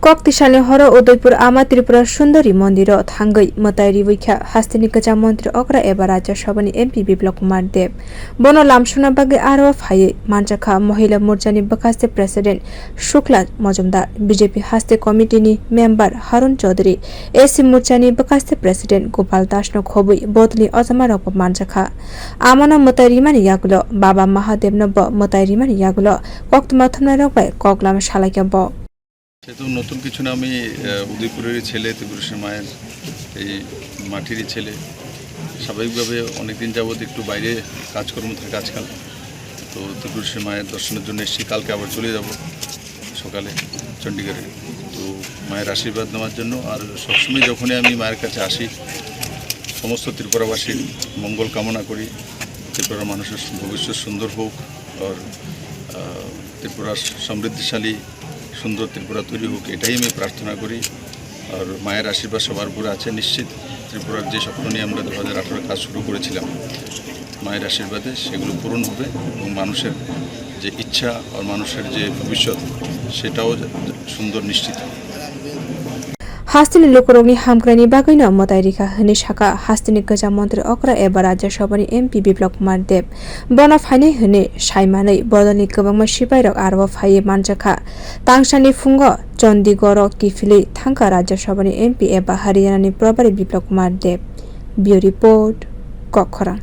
कक्तिशालनि हर उदयपुर आमा त्रिपुरा सुन्दरी मन्दिर थांगै मतायरि वैख्या हास्तिनि गजा मन्त्री अग्रा एबा राज्य सभानि एमपी बिप्लब कुमार देव बन लामसुना बागै आरो फायै मानजाखा महिला मोर्चानि बकास्ते प्रेसिडेन्ट शुक्ला मजुमदार बीजेपी हास्ते कमिटिनि मेम्बर हारुन चौधरी एसी मोर्चानि बकास्ते प्रेसिडेन्ट गोपाल दासनो खोबै बदली अजमा रक मानजाखा आमना मतायरिमानि यागुल बाबा महादेव नब मतायरिमानि यागुल कक्तमा थमना रकबाय कगलाम शालाक्या ब সেহেতু নতুন কিছু না, আমি উদয়পুরেরই ছেলে, ত্রিপুরেশ্বর মায়ের এই মাটিরই ছেলে। স্বাভাবিকভাবে অনেকদিন যাবৎ একটু বাইরে কাজকর্ম থাকে আজকাল, তো ত্রিপুরেশ্বর মায়ের দর্শনের জন্য এসেছি। কালকে আবার চলে যাব সকালে চণ্ডীগড়ে, তো মায়ের আশীর্বাদ নেওয়ার জন্য। আর সবসময় যখনই আমি মায়ের কাছে আসি সমস্ত ত্রিপুরাবাসীর মঙ্গল কামনা করি, ত্রিপুরার মানুষের ভবিষ্যৎ সুন্দর হোক, আর ত্রিপুরার সমৃদ্ধিশালী সুন্দর ত্রিপুরা তৈরি হোক, এটাই আমি প্রার্থনা করি। আর মায়ের আশীর্বাদ সবার উপরে আছে নিশ্চিত। ত্রিপুরার যে স্বপ্ন নিয়ে আমরা 2018 কাজ শুরু করেছিলাম, মায়ের আশীর্বাদে সেগুলো পূরণ হবে এবং মানুষের যে ইচ্ছা আর মানুষের যে ভবিষ্যৎ সেটাও সুন্দর নিশ্চিত। हास्तिनि लोकरंनि हामग्रानि बागैनो मतायरिखा होनि शाखा हास्तिनि गजा मन्त्री अग्रा एबा राज्य सभानि एमपी बिप्लब कुमार देव बना फाइनै होनि साइमानै बदलनि गोबांमा सिपाइरक आरो फायै मानजाखा तांसानि फुंग चंडीगढ़ किफिलै थांका राज्य सभानि एमपी एबा हरियाणानि प्रभारी बिप्लब कुमार देव। Bureau report कखरा।